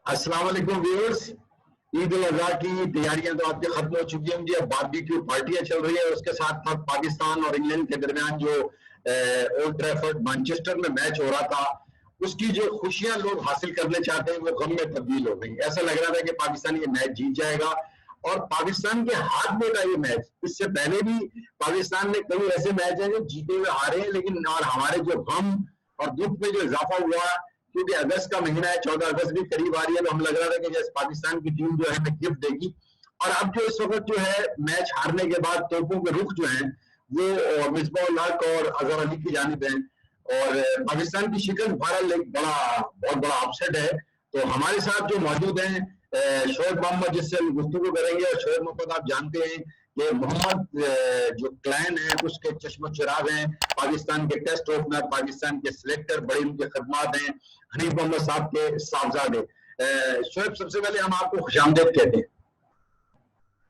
अस्सलाम वालेकुम व्यूअर्स। ईद उल अजहा की तैयारियां तो आपकी खत्म हो चुकी होंगी। अब बारबेक्यू पार्टियां चल रही है। उसके साथ साथ पाकिस्तान और इंग्लैंड के दरमियान जो ओल्ड ट्रैफर्ड मैनचेस्टर में मैच हो रहा था, उसकी जो खुशियां लोग हासिल करने चाहते हैं वो गम में तब्दील हो गई। ऐसा लग रहा था कि पाकिस्तान ये मैच जीत जाएगा और पाकिस्तान के हाथ में था ये मैच। इससे पहले भी पाकिस्तान में कई ऐसे मैच हैं जो जीते हुए हारे हैं, लेकिन और हमारे जो गम और दुख में जो इजाफा हुआ, क्योंकि अगस्त का महीना है, 14 अगस्त भी करीब आ रही है, तो हम लग रहा था कि जैसे पाकिस्तान की टीम जो है हमें गिफ्ट देगी। और अब जो इस वक्त जो है मैच हारने के बाद तोपों के रुख जो है वो मिसबा उल हक और अजहर अली की जानिब है। और पाकिस्तान की शिकस्त बहरहाल एक बहुत बड़ा अपसेट है। तो हमारे साथ जो मौजूद हैं शोएब मोहम्मद, जिससे हम गुफ्तगू करेंगे। और शोएब मोहम्मद आप जानते हैं कि मोहम्मद जो क्लैन है उसके चश्मो चिराग हैं, पाकिस्तान के टेस्ट ओपनर, पाकिस्तान के सिलेक्टर, बड़ी उनके खदमात हैं, हनीफ मोहम्मद साहब के साहबजादे। शोएब, सबसे पहले हम आपको खुशामदीद कहते हैं।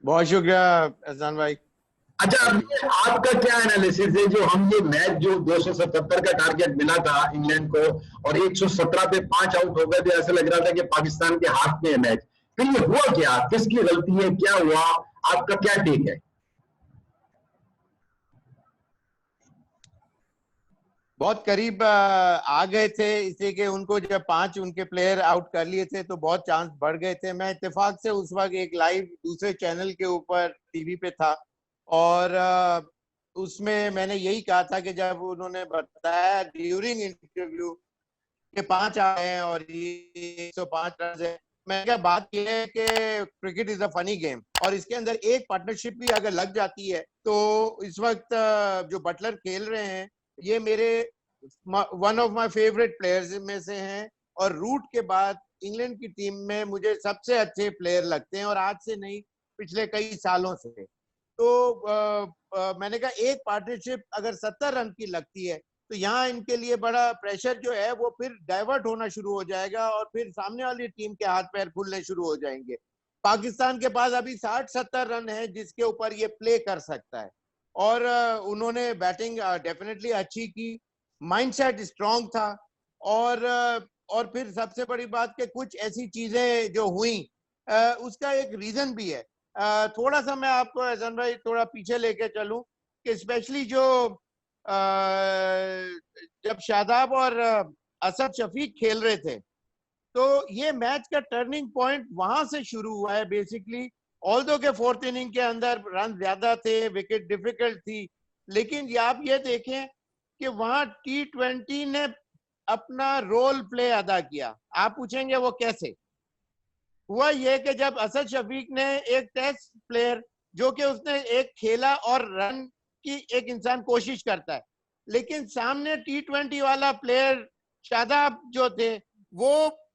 बहुत शुक्रिया एहसान भाई। अच्छा, आपका क्या एनालिसिस है, जो हम ये मैच जो 277 का टारगेट मिला था इंग्लैंड को और 117 पे 5 आउट हो गए थे, ऐसा लग रहा था कि पाकिस्तान के हाथ में है मैच, फिर ये हुआ क्या? किसकी गलती है, क्या हुआ? आपका क्या टेक है? बहुत करीब आ गए थे, इसलिए कि उनको जब 5 उनके प्लेयर आउट कर लिए थे तो बहुत चांस बढ़ गए थे। मैं इत्तेफाक से उस वक्त एक लाइव दूसरे चैनल के ऊपर टीवी पे था और उसमें मैंने यही कहा था कि जब उन्होंने बताया ड्यूरिंग इंटरव्यू के 5 आए हैं और ये 105 रन है, मैं क्या बात यह है कि cricket is a funny game और इसके अंदर एक पार्टनरशिप भी अगर लग जाती है तो इस वक्त जो बटलर खेल रहे हैं ये मेरे one of my favourite players में से हैं और रूट के बाद इंग्लैंड की टीम में मुझे सबसे अच्छे प्लेयर लगते हैं और आज से नहीं, पिछले कई सालों से। तो मैंने कहा एक पार्टनरशिप अगर 70 रन की लगती है तो यहाँ इनके लिए बड़ा प्रेशर जो है वो फिर डाइवर्ट होना शुरू हो जाएगा और फिर सामने वाली टीम के हाथ पैर खुलने शुरू हो जाएंगे। पाकिस्तान के पास अभी 60-70 रन है जिसके ऊपर ये प्ले कर सकता है और उन्होंने बैटिंग डेफिनेटली अच्छी की, माइंडसेट स्ट्रांग था और और फिर सबसे बड़ी बात कि कुछ ऐसी चीजें जो हुई उसका एक रीजन भी है। थोड़ा सा मैं आपको एहसान भाई थोड़ा पीछे लेके चलूं कि स्पेशली जो जब शादाब और असद शफीक खेल रहे थे तो ये मैच का टर्निंग पॉइंट वहां से शुरू हुआ है बेसिकली। ऑल्दो के 4th इनिंग के अंदर रन ज्यादा थे, विकेट डिफिकल्ट थी, लेकिन ये आप ये देखें कि वहां T20 ने अपना रोल प्ले अदा किया। आप पूछेंगे वो कैसे हुआ? ये कि जब असद शफीक ने एक टेस्ट प्लेयर जो कि उसने एक खेला और रन की एक इंसान कोशिश करता है, लेकिन सामने T20 वाला प्लेयर शादाब जो थे वो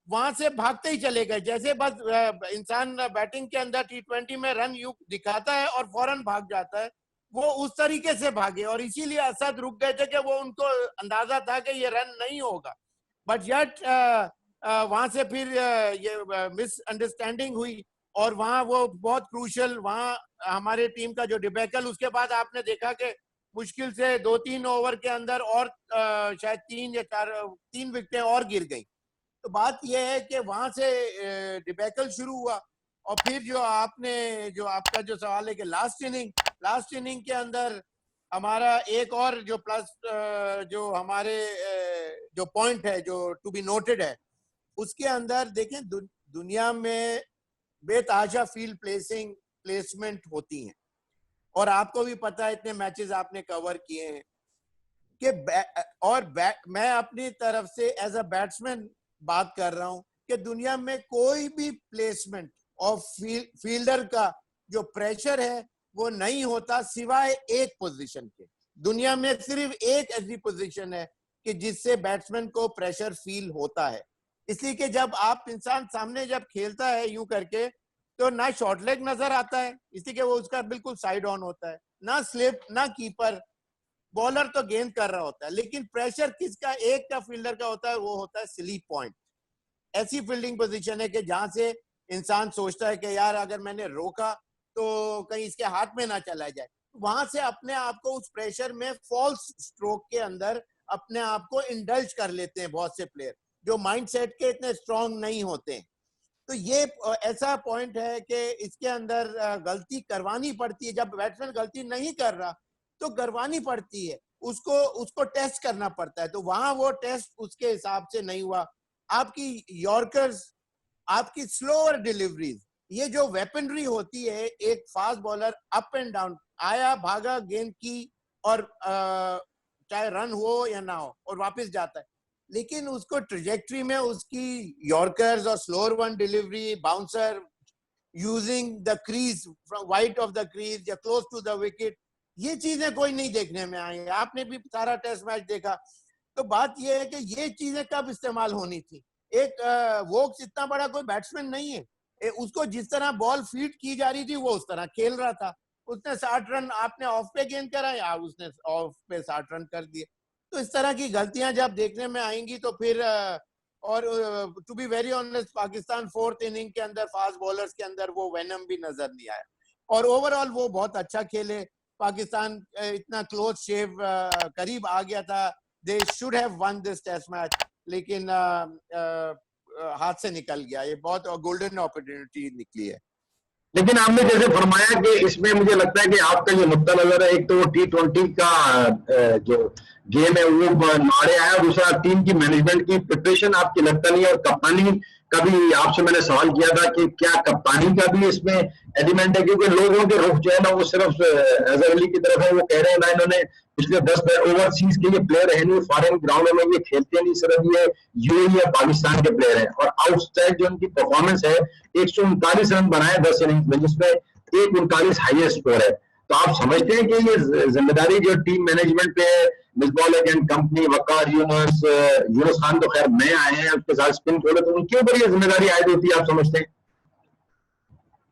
वहां से भागते ही चले गए। जैसे बस इंसान बैटिंग के अंदर T20 में रन यू दिखाता है और फौरन भाग जाता है, वो उस तरीके से भागे और इसीलिए असद रुक गए थे कि वो उनको अंदाजा था कि ये रन नहीं होगा। बट यट वहां से फिर ये मिसअंडरस्टैंडिंग हुई और वहां वो बहुत क्रूशल, वहां हमारे टीम का जो डिबेकल, उसके बाद आपने देखा कि मुश्किल से 2-3 ओवर के अंदर और शायद 3 विकेटें और गिर गई। तो बात यह है कि वहां से डिबेकल शुरू हुआ और फिर जो आपका जो सवाल है कि लास्ट इनिंग के अंदर हमारा एक और जो प्लस जो हमारे जो पॉइंट है जो टू बी नोटेड है, उसके अंदर देखें दुनिया में बेतहाशा फील्ड प्लेसमेंट होती हैं और आपको भी पता है, इतने मैचेस आपने कवर किए हैं कि मैं अपनी तरफ से एज अ बैट्समैन बात कर रहा हूं कि दुनिया में कोई भी प्लेसमेंट और फील्डर का जो प्रेशर है वो नहीं होता सिवाय एक पोजीशन के। दुनिया में सिर्फ एक ऐसी पोजीशन है कि जिससे बैट्समैन को प्रेशर फील होता है। इसलिए कि जब आप इंसान सामने जब खेलता है यूं करके तो ना शॉर्ट लेग नजर आता है, इसलिए कि वो उसका बिल्कुल साइड ऑन होता है, ना स्लिप ना कीपर, बॉलर तो गेंद कर रहा होता है, लेकिन प्रेशर किसका? एक का फील्डर का होता है, वो होता है स्लीप पॉइंट। ऐसी फील्डिंग पोजीशन है कि जहां से इंसान सोचता है कि यार अगर मैंने रोका तो कहीं इसके हाथ में ना चला जाए। वहां से अपने आप को उस प्रेशर में फॉल्स स्ट्रोक के अंदर अपने आप को इंडल्ज कर लेते हैं बहुत से प्लेयर जो माइंडसेट के इतने स्ट्रांग नहीं होते हैं। तो ये ऐसा पॉइंट है कि इसके अंदर गलती करवानी पड़ती है। जब बैट्समैन गलती नहीं कर रहा तो करवानी पड़ती है, उसको टेस्ट करना पड़ता है। तो वहां वो टेस्ट उसके हिसाब से नहीं हुआ। आपकी यॉर्कर्स, आपकी स्लोअर डिलीवरीज, ये जो वेपनरी होती है, एक fast bowler up and down आया, भागा, गेंद की, और चाहे रन हो या ना हो, और वापस जाता है, लेकिन उसको ट्रेजेक्ट्री में उसकी यॉर्कर्स और slower one delivery, bouncer using the crease from white of the crease या क्लोज टू द विकेट, ये चीजें कोई नहीं देखने में आई है। आपने भी सारा टेस्ट मैच देखा, तो बात यह है कि ये चीजें कब इस्तेमाल होनी थी। एक वोक्स इतना बड़ा कोई बैट्समैन नहीं है, उसको जिस तरह बॉल फीड की जा रही थी वो उस तरह खेल रहा था। उसने 60 रन, आपने ऑफ पे गेंद करा या उसने ऑफ पे 60 रन कर दिए। तो इस तरह की गलतियां जब देखने में आएंगी तो फिर और to be very honest, Pakistan fourth inning के अंदर फास्ट बॉलर्स के अंदर वो वेनम भी नजर नहीं आया, और ओवरऑल वो बहुत अच्छा खेले। पाकिस्तान इतना क्लोज शेव करीब आ गया था, they should have won this test match, लेकिन हाथ से निकल गया। ये बहुत गोल्डन अपॉर्चुनिटी निकली है। लेकिन आपने जैसे फरमाया कि इसमें मुझे लगता है कि आपका जो नुक्ता नजर है, एक तो वो T20 का जो गेम है वो नाड़े आया, दूसरा टीम की मैनेजमेंट की प्रिपरेशन आपकी लगता नहीं है, और कप्तानी का भी आपसे मैंने सवाल किया था कि क्या कप्तानी का भी इसमें एलिमेंट है, क्योंकि लोगों के रुख जो है ना वो सिर्फ अजहर अली की तरफ है। वो कह रहे हैं ना इन्होंने पिछले 10 ओवरसीज के ये प्लेयर है नहीं, फॉरेन ग्राउंड में ये खेलते नहीं, सिर्फ ये यूएई या पाकिस्तान के प्लेयर हैं। और आउटसाइड जो उनकी परफॉर्मेंस है, 139 रन बनाए 10 इनिंग्स में, जिसमें 139 हाईएस्ट स्कोर है। तो आप समझते हैं कि ये जिम्मेदारी जो टीम मैनेजमेंट पे है, मिसबाह एंड कंपनी, वकार, यूनुस खान तो खैर नए आए हैं, उसके साथ स्पिन खेले, तो उनके ऊपर ये जिम्मेदारी आयद होती है, आप समझते हैं?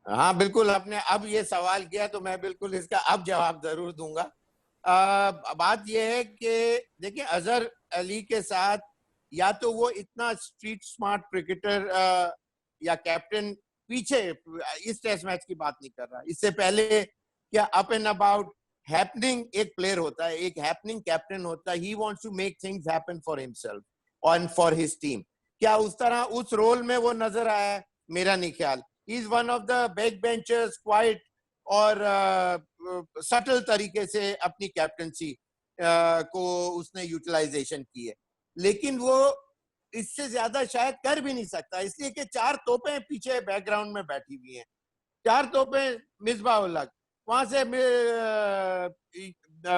हाँ बिल्कुल, आपने अब ये सवाल किया तो मैं बिल्कुल इसका अब जवाब जरूर दूंगा। बात यह है कि देखिए, अजहर अली के साथ या तो वो इतना स्ट्रीट स्मार्ट क्रिकेटर या कैप्टन, पीछे इस टेस्ट मैच की बात नहीं कर रहा, इससे पहले क्या अप एंड अबाउट हैपनिंग एक प्लेयर होता है, एक हैपनिंग कैप्टन होता है। He wants to make things happen for himself और फॉर हिज टीम। क्या उस तरह उस रोल में वो नजर आया? मेरा नहीं ख्याल। He is one of the back benchers, quite और सटल तरीके से अपनी कैप्टनसी को उसने यूटिलाइजेशन की है, लेकिन वो इससे ज्यादा शायद कर भी नहीं सकता, इसलिए कि 4 तोपें पीछे बैकग्राउंड में बैठी हुई हैं। 4 तोपें, मिसबाह उल हक, वहां से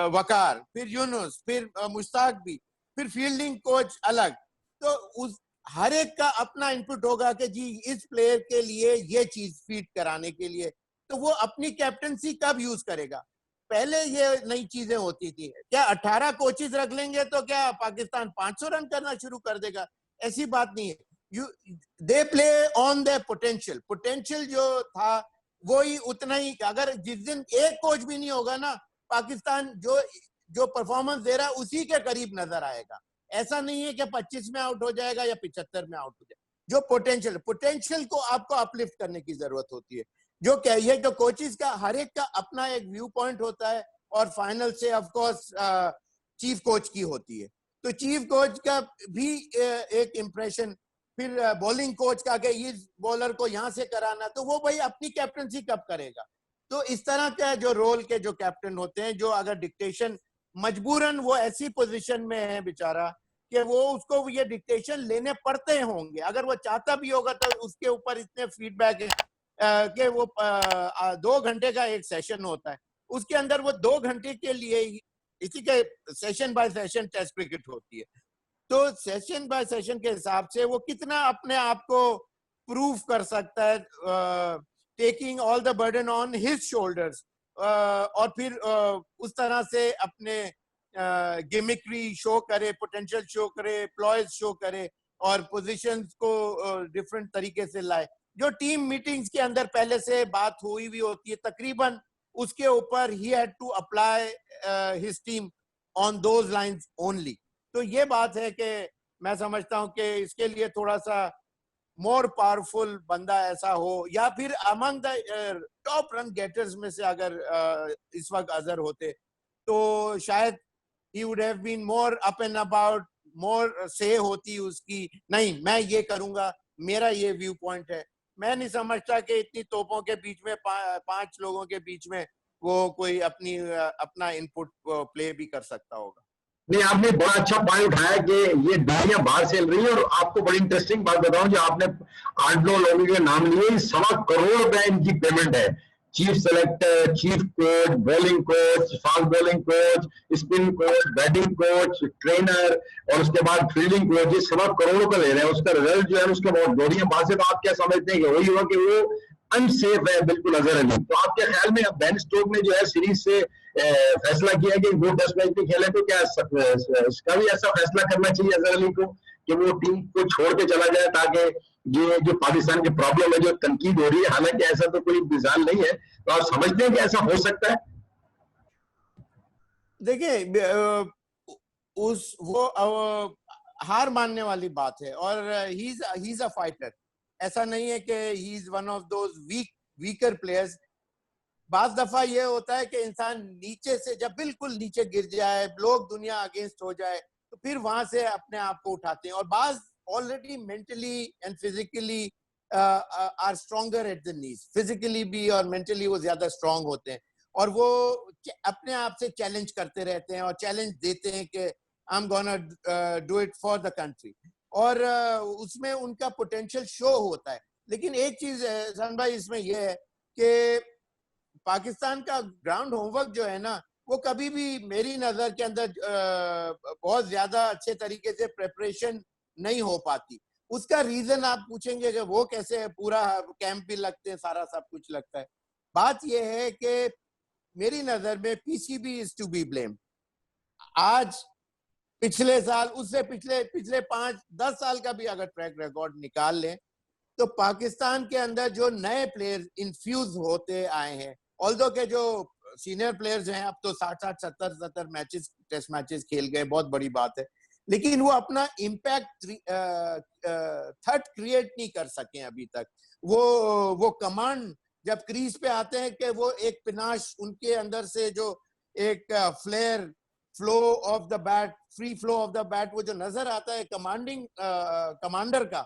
वकार, फिर यूनुस, फिर मुश्ताक भी, फिर फील्डिंग कोच अलग। तो उस हर एक का अपना इनपुट होगा कि जी इस प्लेयर के लिए ये चीज फीड कराने के लिए, तो वो अपनी कैप्टनसी कब यूज करेगा? पहले ये नई चीजें होती थी, क्या 18 कोचेस रख लेंगे तो क्या पाकिस्तान 500 रन करना शुरू कर देगा? ऐसी बात नहीं है। They play on the potential, potential जो था वो ही उतना ही। अगर जिस दिन एक कोच भी नहीं होगा ना, पाकिस्तान जो परफॉर्मेंस दे रहा है उसी के करीब नजर आएगा। ऐसा नहीं है कि 25 में आउट हो जाएगा या 75 में आउट हो जाएगा। जो पोटेंशियल को आपको अपलिफ्ट करने की जरूरत होती है। जो कहिए तो कोचेस का हर एक का अपना एक व्यू पॉइंट होता है, और फाइनल से ऑफ कोर्स चीफ कोच की होती है। तो चीफ कोच का भी एक इंप्रेशन, फिर बॉलिंग कोच का कि इस बॉलर को यहां से कराना, तो वो भाई अपनी कैप्टनसी कब करेगा? तो इस तरह का जो रोल के जो कैप्टन होते हैं, जो अगर डिक्टेशन, मजबूरन वो ऐसी पोजीशन में है बेचारा कि वो उसको ये डिक्टेशन लेने पड़ते होंगे। अगर वो चाहता भी होगा तो उसके ऊपर इतने फीडबैक है कि वो 2 घंटे का एक सेशन होता है, उसके अंदर वो 2 घंटे के लिए इसी के session by session test cricket होती है। तो सेशन बाय सेशन के हिसाब से वो कितना अपने आप को प्रूव कर सकता है, taking all the burden on his shoulders, और फिर उस तरह से अपने गिमिक्री शो करे, पोटेंशियल शो करे, प्लॉयज शो करे, और पोजीशंस को डिफरेंट तरीके से लाए। जो टीम मीटिंग्स के अंदर पहले से बात हुई भी होती है, तकरीबन उसके ऊपर ही had to apply his team on those lines only. तो ये बात है कि मैं समझता हूं कि इसके लिए थोड़ा सा मोर पावरफुल बंदा ऐसा हो, या फिर among the top run getters में से अगर इस वक्त अजहर होते तो शायद he would have been more up and about, more say होती उसकी, नहीं मैं ये करूंगा, मेरा ये व्यू पॉइंट है, मैं नहीं समझता कि इतनी तोपों के बीच में 5 लोगों के बीच में वो कोई अपना इनपुट प्ले भी कर सकता होगा। नहीं, आपने बड़ा अच्छा पॉइंट उठाया कि ये डायरियां बाहर से चल रही है। और आपको बड़ी इंटरेस्टिंग बात बताऊं, जो आपने 8-9 लोगों के नाम लिए, 1.25 करोड़ रुपए इनकी पेमेंट है। Chief selector, chief coach, bowling coach, fast bowling coach, spin coach, batting coach, trainer, और उसके बाद फील्डिंग कोच, ये 1.25 करोड़ रुपए ले रहे हैं। उसका रिजल्ट जो है उसके बहुत जोड़ियां बाहर से, तो आप क्या समझते हैं कि वही हुआ कि वो अनसेफ है बिल्कुल अजहर अली? तो आपके ख्याल में अब बेन स्टोक्स ने जो है सीरीज से फैसला किया कि वो टेस्ट मैच भी खेले, तो क्या इसका भी ऐसा फैसला करना चाहिए अजहर अली को कि वो टीम को छोड़ के चला जाए, ताकि ये जो पाकिस्तान की प्रॉब्लम है, जो तनकीद हो रही है, हालांकि ऐसा तो कोई मिसाल नहीं है, तो आप समझते हैं कि ऐसा हो सकता है? देखिए, वो हार मानने वाली बात है, और ही इज अ फाइटर। ऐसा नहीं है कि he is one of those weaker players. बाज दफा ये होता है कि इंसान नीचे से जब बिल्कुल नीचे गिर जाए, लोग दुनिया अगेंस्ट हो जाए, तो फिर वहां से अपने आप को उठाते हैं। और Baz already mentally and physically are stronger at the knees, physically भी और मेंटली वो ज्यादा स्ट्रांग होते हैं, और वो अपने आप से चैलेंज करते रहते हैं और चैलेंज देते हैं कि I am gonna do it for the country, और उसमें उनका पोटेंशियल शो होता है। लेकिन एक चीज सन भाई इसमें यह है कि पाकिस्तान का ग्राउंड होमवर्क जो है ना, वो कभी भी मेरी नजर के अंदर बहुत ज्यादा अच्छे तरीके से प्रेपरेशन नहीं हो पाती। उसका रीजन आप पूछेंगे कि वो कैसे है, पूरा कैंप भी लगते हैं, सारा सब कुछ लगता है। बात यह है कि मेरी नजर में PCB is to be blame. आज पिछले साल, उससे पिछले 5-10 साल का भी अगर ट्रैक रिकॉर्ड निकाल लें, तो पाकिस्तान के अंदर जो नए प्लेयर्स इन्फ्यूज होते आए हैं, ऑल्दो के जो सीनियर प्लेयर्स हैं अब तो 60-60, 70-70 मैचेस, टेस्ट मैचेस खेल गए, बहुत बड़ी बात है, लेकिन वो अपना इम्पैक्ट थर्ट क्रिएट नहीं कर सके अभी तक। वो कमांड जब क्रीज पे आते हैं कि वो एक पिनाश उनके अंदर से, जो एक flair, flow of the bat, free flow of the bat, वो जो नजर आता है कमांडर का,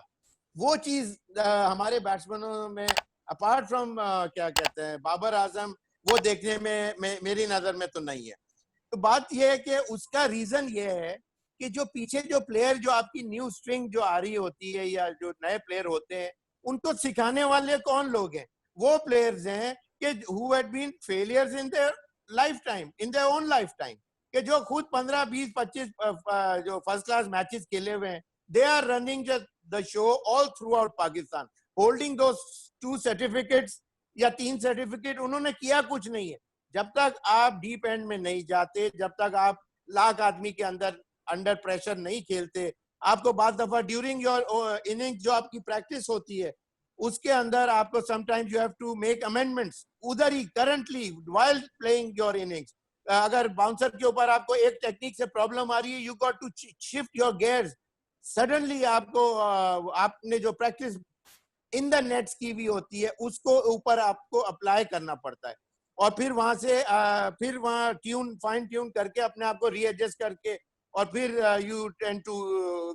वो चीज हमारे बैट्समैनों में अपार्ट फ्रॉम क्या कहते हैं बाबर आजम, वो देखने में मेरी नजर में तो नहीं है। तो बात यह है कि उसका रीजन ये है कि जो पीछे जो प्लेयर, जो आपकी न्यू स्ट्रिंग जो आ रही होती है, या जो नए प्लेयर होते हैं, उनको सिखाने वाले कौन लोग हैं? वो प्लेयर्स हैं कि who had been failures in their lifetime, in their own lifetime, कि जो खुद 15, 20, 25 जो फर्स्ट क्लास मैचेस खेले हुए हैं, they are running the show all throughout Pakistan, holding those 2 certificates या 3 सर्टिफिकेट। उन्होंने किया कुछ नहीं है। जब तक आप डीप एंड में नहीं जाते, जब तक आप लाख आदमी के अंडर प्रेशर नहीं खेलते, आपको बाद दफा ड्यूरिंग योर इनिंग जो आपकी प्रैक्टिस होती है, उसके अंदर आपको sometimes you have to make amendments उधर ही, currently while playing your innings. अगर बाउंसर के ऊपर आपको एक टेक्निक से प्रॉब्लम आ रही है, you got to shift your gears. Suddenly आपको आपने जो प्रैक्टिस इन द नेट्स की भी होती है, उसको ऊपर आपको अप्लाई करना पड़ता है, और फिर वहां से फिर वहां फाइन ट्यून करके अपने आप को रीएडजस्ट करके, और फिर you tend to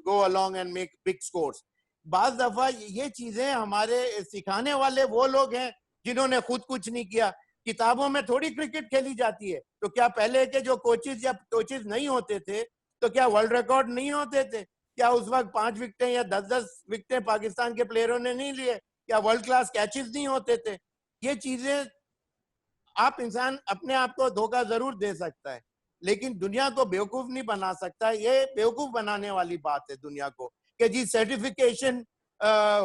go along and make big scores. Baz दफा ये चीजें हमारे सिखाने वाले वो लोग हैं जिन्होंने खुद कुछ नहीं किया। किताबों में थोड़ी क्रिकेट खेली जाती है, तो क्या पहले के जो कोचेज या कोचेज नहीं होते थे, तो क्या वर्ल्ड रिकॉर्ड नहीं होते थे? क्या उस वक्त 5 विकेटें या 10-10 विकेटें पाकिस्तान के प्लेयरों ने नहीं लिए? क्या वर्ल्ड क्लास कैचेस नहीं होते थे? ये चीजें, आप इंसान अपने आप को धोखा जरूर दे सकता है, लेकिन दुनिया को बेवकूफ नहीं बना सकता। ये बेवकूफ बनाने वाली बात है दुनिया को कि जी certification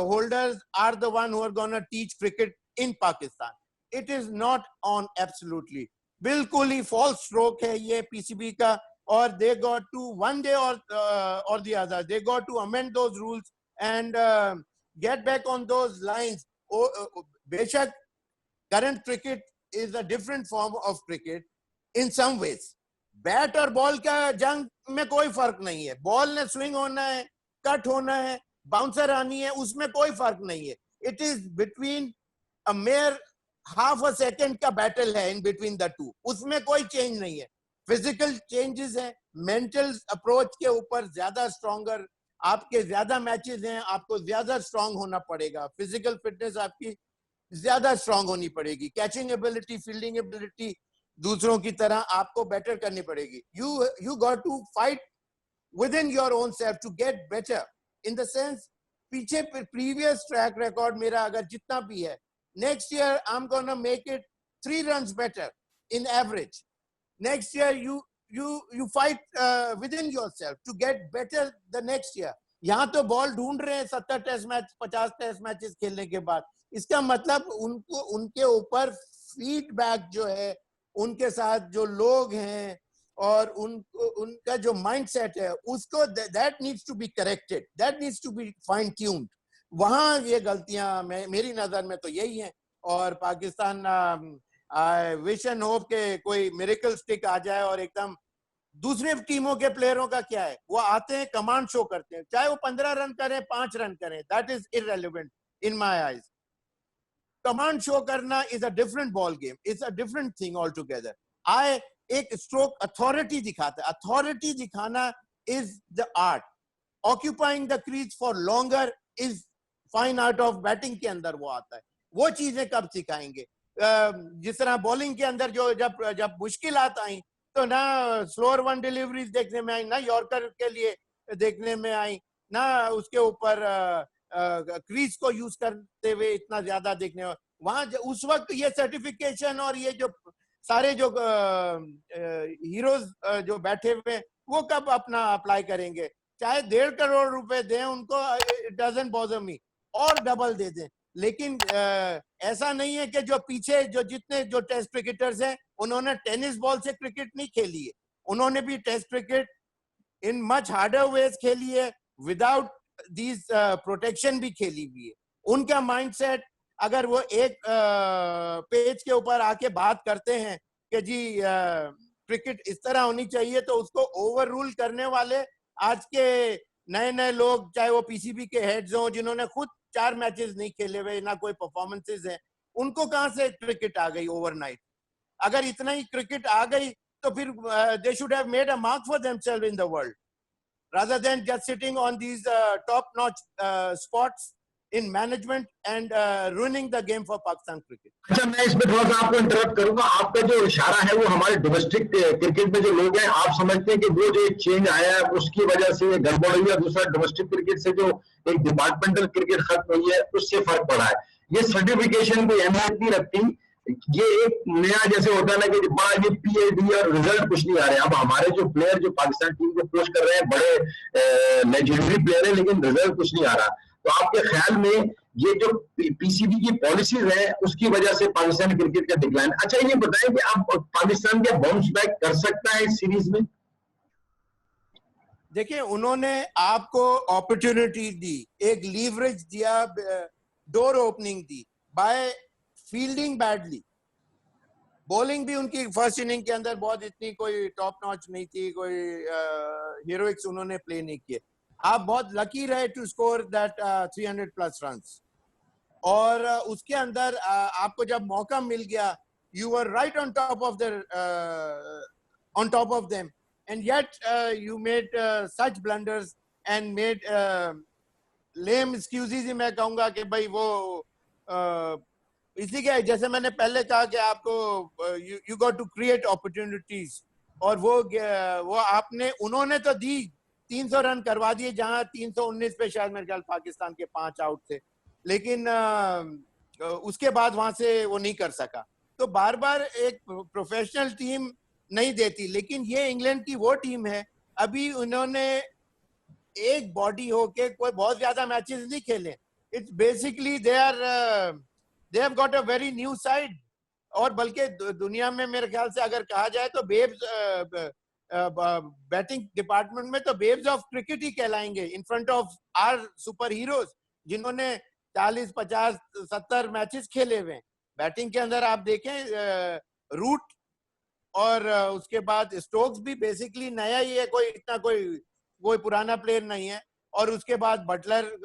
holders are the one who are gonna teach cricket in Pakistan. It is not on, absolutely बिल्कुल ही फॉल्स स्ट्रोक है ये पीसीबी का। Or they got to one day or the other, they got to amend those rules and get back on those lines. बेशक current cricket is a different form of cricket in some ways. Bat और ball का जंग में कोई फर्क नहीं है। Ball ने स्विंग होना है, कट होना है, बाउंसर आनी है, उसमें कोई फर्क नहीं है। It is between a mayor half a second का बैटल है इन बिटवीन द टू, उसमें कोई चेंज नहीं है। फिजिकल चेंजेस है, मेंटल अप्रोच के ऊपर ज्यादा स्ट्रॉन्गर आपके ज्यादा मैचेस हैं, आपको ज्यादा स्ट्रांग होना पड़ेगा, फिजिकल फिटनेस आपकी ज्यादा स्ट्रांग होनी पड़ेगी, कैचिंग एबिलिटी, फील्डिंग एबिलिटी दूसरों की तरह आपको बेटर करनी पड़ेगी. You got to fight within your own self to get better. In the sense, पीछे previous track record मेरा अगर जितना भी है, next year I'm gonna make it 3 runs better in average. Next year you fight within yourself to get better the next year. यहाँ तो ball ढूंढ रहे हैं 70 टेस्ट मैच, 50 टेस्ट मैचेस खेलने के बाद. इसका मतलब उनको उनके ऊपर फीडबैक जो है, उनके साथ जो लोग हैं और उनका जो माइंडसेट है, उसको that needs to be corrected, that needs to be fine tuned. वहां ये गलतियां मेरी नजर में तो यही हैं. और Pakistan I wish and hope के कोई मिरेकल स्टिक आ जाए और एकदम. दूसरे टीमों के प्लेयरों का क्या है, वो आते हैं कमांड शो करते हैं, चाहे वो 15 रन करें 5 रन करें, that is irrelevant in my eyes. Command शो करना is a different ball game, it's a different thing altogether. आई एक स्ट्रोक अथॉरिटी दिखाता है, अथॉरिटी दिखाना is the art. Occupying the crease for longer is fine art of batting के अंदर वो आता है. वो चीजें कब सिखाएंगे? जिस तरह बॉलिंग के अंदर जो जब मुश्किलात आई तो ना स्लोअर वन डिलीवरीज देखने में आई, ना यॉर्कर के लिए देखने में आई, ना उसके ऊपर क्रीज को यूज करते हुए इतना ज्यादा देखने में. वहां उस वक्त ये सर्टिफिकेशन और ये जो सारे जो हीरोज जो बैठे हुए वो कब अपना अप्लाई करेंगे? चाहे 1.5 करोड़ रुपए दें उनको, इट डजंट बॉदर मी, और डबल दे दें. लेकिन ऐसा नहीं है कि जो पीछे जो जितने जो टेस्ट क्रिकेटर्स हैं उन्होंने टेनिस बॉल से क्रिकेट नहीं खेली है, उन्होंने भी test cricket in much harder ways खेली है, विदाउट दीज प्रोटेक्शन भी खेली हुई है. उनका माइंडसेट, अगर वो एक पेज के ऊपर आके बात करते हैं कि जी क्रिकेट इस तरह होनी चाहिए, तो उसको ओवर रूल करने वाले आज के नए नए लोग, चाहे वो पीसीबी के हेड्स हों जिन्होंने खुद 4 मैचेस नहीं खेले हुए, ना कोई परफॉर्मेंसेस है, उनको कहां से क्रिकेट आ गई ओवरनाइट? अगर इतना ही क्रिकेट आ गई तो फिर they should have made a mark for themselves in the world rather than just sitting on these top-notch spots in management and ruining the game for Pakistan cricket. अच्छा, मैं इसमें थोड़ा सा आपको इंटरप्ट करूंगा. आपका जो इशारा है वो हमारे डोमेस्टिक क्रिकेट में जो लोग हैं, आप समझते हैं कि वो जो एक चेंज आया है उसकी वजह से ये गड़बड़ हुई है, दूसरा डोमेस्टिक क्रिकेट से जो एक डिपार्टमेंटल क्रिकेट खत्म हुई है उससे फर्क पड़ा है. ये सर्टिफिकेशन कोई अहमियत नहीं रखती. ये एक नया जैसे होता है ना कि बड़ा ये पीएडी और रिजल्ट कुछ नहीं आ रहे. अब हमारे जो प्लेयर जो पाकिस्तान टीम को कोच कर रहे हैं बड़े लेजेंडरी प्लेयर है, लेकिन रिजल्ट कुछ नहीं आ रहा. तो आपके ख्याल में ये जो पीसीबी की पॉलिसीज है उसकी वजह से पाकिस्तान क्रिकेट का डिक्लाइन. अच्छा, ये बताएं कि अब पाकिस्तान क्या बाउंस बैक कर सकता है इस सीरीज में? देखिए, उन्होंने आपको अपॉर्चुनिटी दी, एक लीवरेज दिया, डोर ओपनिंग दी बाय फील्डिंग बैडली. बॉलिंग भी उनकी फर्स्ट इनिंग के अंदर बहुत इतनी कोई टॉप नॉच नहीं थी, कोई हीरोइक्स उन्होंने प्ले नहीं किए. आप बहुत लकी रहे to score that 300 plus runs. और उसके अंदर आपको जब मौका मिल गया, you were right on top of them, and yet you made such blunders and made lame excuses. मैं कहूंगा कि भाई वो इसलिए जैसे मैंने पहले कहा कि आपको you got to create opportunities, और वो आपने उन्होंने तो दी. 300 रन करवा दिए, जहां 319 पे शायद मेरे ख्याल पाकिस्तान के 5 आउट थे, लेकिन उसके बाद वहां से वो नहीं कर सका. तो बार बार एक प्रोफेशनल टीम नहीं देती, लेकिन ये इंग्लैंड की वो टीम है. अभी उन्होंने एक बॉडी होके कोई बहुत ज्यादा मैचेस नहीं खेले. It's basically they have got a very new side. और बल्कि दुनिया में मेरे ख्याल से अगर कहा जाए तो बेब्स बैटिंग डिपार्टमेंट में तो बेब्स ऑफ क्रिकेट ही कहलाएंगे in front of our superheroes, जिन्होंने 40, 50, 70 मैचेस खेले हुए. बैटिंग के अंदर आप देखें, रूट और उसके बाद स्टोक्स भी बेसिकली नया ही है, कोई इतना कोई पुराना प्लेयर नहीं है. और उसके बाद बटलर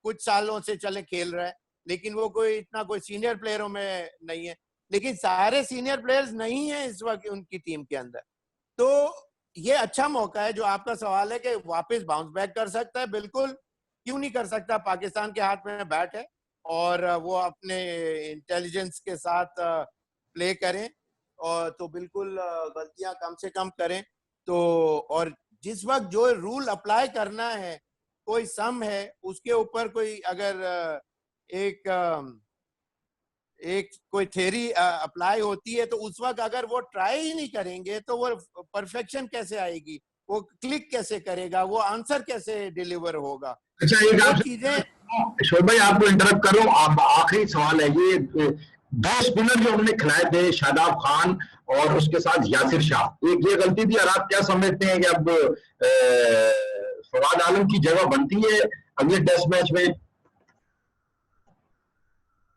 कुछ सालों से चले खेल रहा है, लेकिन वो कोई इतना कोई सीनियर प्लेयरों में नहीं है. लेकिन सारे सीनियर प्लेयर्स नहीं है इस वक्त उनकी टीम के अंदर. तो ये अच्छा मौका है, जो आपका सवाल है कि वापस बाउंस बैक कर सकता है, बिल्कुल क्यों नहीं कर सकता। पाकिस्तान के हाथ में बैट है और वो अपने इंटेलिजेंस के साथ प्ले करें, और तो बिल्कुल गलतियां कम से कम करें। तो और जिस वक्त जो रूल अप्लाई करना है, कोई सम है उसके ऊपर कोई अगर एक एक कोई थ्योरी अप्लाई होती है, तो उस वक्त अगर वो ट्राई ही नहीं करेंगे तो वो परफेक्शन कैसे आएगी, वो क्लिक कैसे करेगा, वो आंसर कैसे डिलीवर होगा। अच्छा, एक वो आपसे चीजें शोभ भाई, आपको इंटरप्ट करूं, आप आखिरी सवाल है ये, दो स्पिनर जो उन्होंने खिलाए थे, शादाब खान और उसके साथ यासिर शाह, एक ये गलती थी, और आप क्या समझते हैं कि अब फवाद आलम की जगह बनती है अगले टेस्ट मैच में?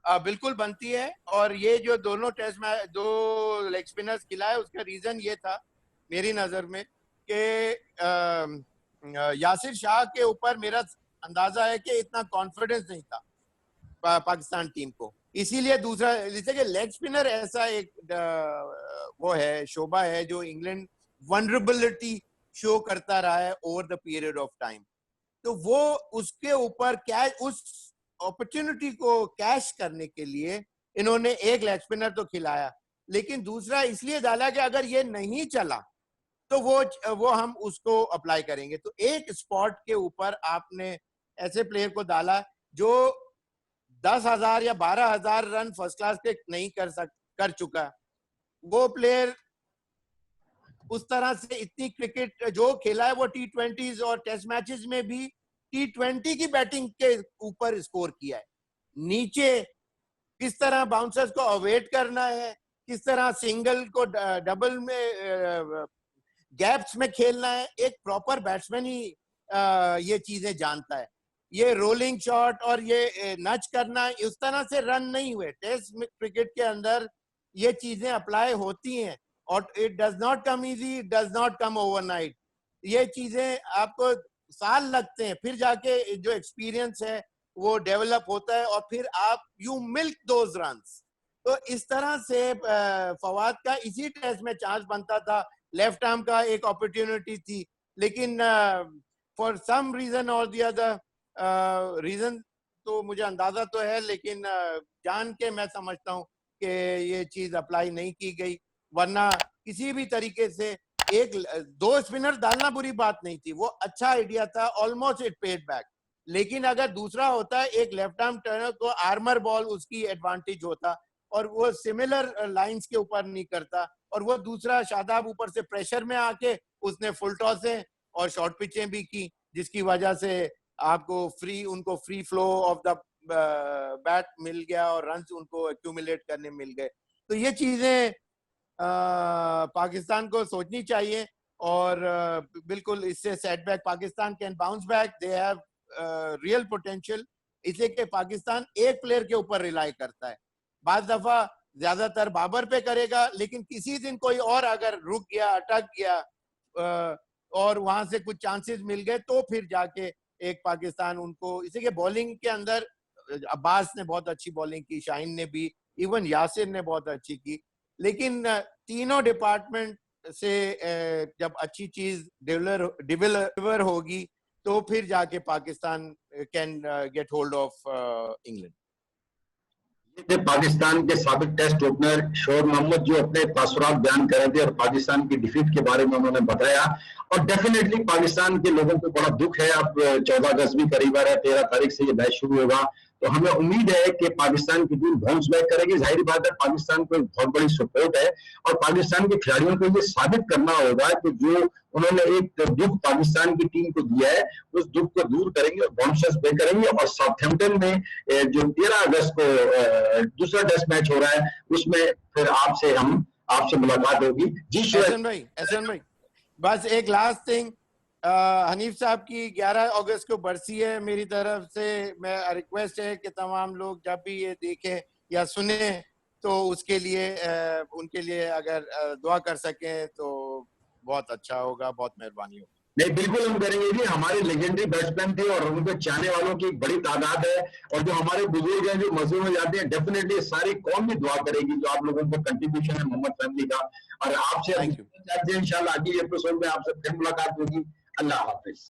बिल्कुल बनती है। और ये जो दोनों टेस्ट मैच दो लेग स्पिनर्स खिलाए, उसका रीजन ये था मेरी नजर में कि यासिर शाह के ऊपर मेरा अंदाजा है कि इतना कॉन्फिडेंस नहीं था पाकिस्तान टीम को, इसीलिए दूसरा, जैसे कि लेग स्पिनर ऐसा एक वो है, शोभा है, जो इंग्लैंड वनरेबिलिटी शो करता रहा है over the period of time. तो वो उसके ऊपर कैच, उस अपॉर्चुनिटी को कैश करने के लिए इन्होंने एक लेग स्पिनर तो खिलाया, लेकिन दूसरा इसलिए डाला कि अगर ये नहीं चला तो वो हम उसको अप्लाई करेंगे। तो एक स्पॉट के ऊपर आपने ऐसे प्लेयर को डाला जो 10,000 या 12,000 रन फर्स्ट क्लास के नहीं कर चुका। वो प्लेयर उस तरह से इतनी क्रिकेट जो खेला है, वो T20s और टेस्ट मैचेस में भी T20 की बैटिंग के ऊपर स्कोर किया है। नीचे किस तरह बाउंसर्स को अवॉइड करना है, किस तरह सिंगल को डबल में गैप्स में खेलना है, एक प्रॉपर बैट्समैन ही ये चीजें जानता है। ये रोलिंग शॉट और ये नच करना, उस तरह से रन नहीं हुए। टेस्ट क्रिकेट के अंदर ये चीजें अप्लाई होती हैं, और it does not come easy, it does not come overnight. ये चीजें आपको साल लगते हैं, फिर जाके जो एक्सपीरियंस है वो डेवलप होता है, और फिर आप यू मिल्क दोज रन्स। तो इस तरह से फवाद का इसी टेस्ट में चांस बनता था। लेफ्ट आर्म का एक अपॉर्चुनिटी थी, लेकिन फॉर सम रीजन और द अदर, रीजन तो मुझे अंदाजा तो है, लेकिन जान के मैं समझता हूँ कि ये चीज अप्लाई नहीं की गई। वरना किसी भी तरीके से एक दो स्पिनर डालना बुरी बात नहीं थी, वो अच्छा आइडिया था, ऑलमोस्ट इट पेड बैक। लेकिन अगर दूसरा होता है एक लेफ्ट आर्म टर्नर, तो आर्मर बॉल उसकी एडवांटेज होता, और वो सिमिलर लाइंस के ऊपर नहीं करता। और वो दूसरा शादाब ऊपर से प्रेशर में आके उसने फुल टॉसें और शॉर्ट पिचें भी की, जिसकी वजह से आपको उनको free flow of the bat मिल गया और रन्स उनको एक्यूमुलेट करने मिल गए। तो ये चीजें पाकिस्तान को सोचनी चाहिए, और बिल्कुल इससे setback, Pakistan can bounce back, they have real potential. इसलिए कि पाकिस्तान एक प्लेयर के ऊपर रिलाई करता है, बाज दफा ज्यादातर बाबर पे करेगा, लेकिन किसी दिन कोई और अगर रुक गया, अटक गया और वहां से कुछ चांसेस मिल गए, तो फिर जाके एक पाकिस्तान उनको, इसलिए बॉलिंग के अंदर अब्बास ने बहुत अच्छी बॉलिंग की, शाहीन ने भी, इवन यासिर ने बहुत अच्छी की। लेकिन तीनों डिपार्टमेंट से जब अच्छी चीज डिलीवर होगी, तो फिर जाके Pakistan can get hold of England. थे पाकिस्तान के साबिक टेस्ट ओपनर शोर मोहम्मद, जो अपने तासुरात बयान कर रहे थे और पाकिस्तान की डिफीट के बारे में उन्होंने बताया। और डेफिनेटली पाकिस्तान के लोगों को बड़ा दुख है। अब 14 अगस्त भी करीब आ रहा है, 13 तारीख से ये मैच शुरू होगा, तो हमें उम्मीद है कि पाकिस्तान की टीम बाउंस बैक करेगी। जाहिर बात है, पाकिस्तान को एक बहुत बड़ी सपोर्ट है, और पाकिस्तान के खिलाड़ियों को ये साबित करना होगा कि जो उन्होंने एक दुख पाकिस्तान की टीम को दिया है, उस दुख को दूर करेंगे और बाउंसर्स बैक करेंगे। और साउथहैम्पटन में जो 13 अगस्त को दूसरा टेस्ट मैच हो रहा है, उसमें फिर आपसे मुलाकात होगी। जी एहसन भाई, बस एक लास्ट थिंग, हनीफ साहब की 11 अगस्त को बरसी है। मेरी तरफ से मैं रिक्वेस्ट है कि तमाम लोग जब भी ये देखें या सुने, तो उसके लिए उनके लिए अगर दुआ कर सकें तो बहुत अच्छा होगा, बहुत मेहरबानी होगी। नहीं, बिल्कुल हम करेंगे जी। हमारे लेजेंडरी बैट्समैन थे और उनको चाहने वालों की एक बड़ी तादाद है, और जो हमारे बुजुर्ग हैं जो मजदूर में जाते हैं, डेफिनेटली सारी कौम भी दुआ करेगी जो आप लोगों का कंट्रीब्यूशन है मोहम्मद फैमिली का। और आपसे थैंक यू। इंशाल्लाह अगली एपिसोड में आपसे फिर मुलाकात होगी। अल्लाह हाफिज।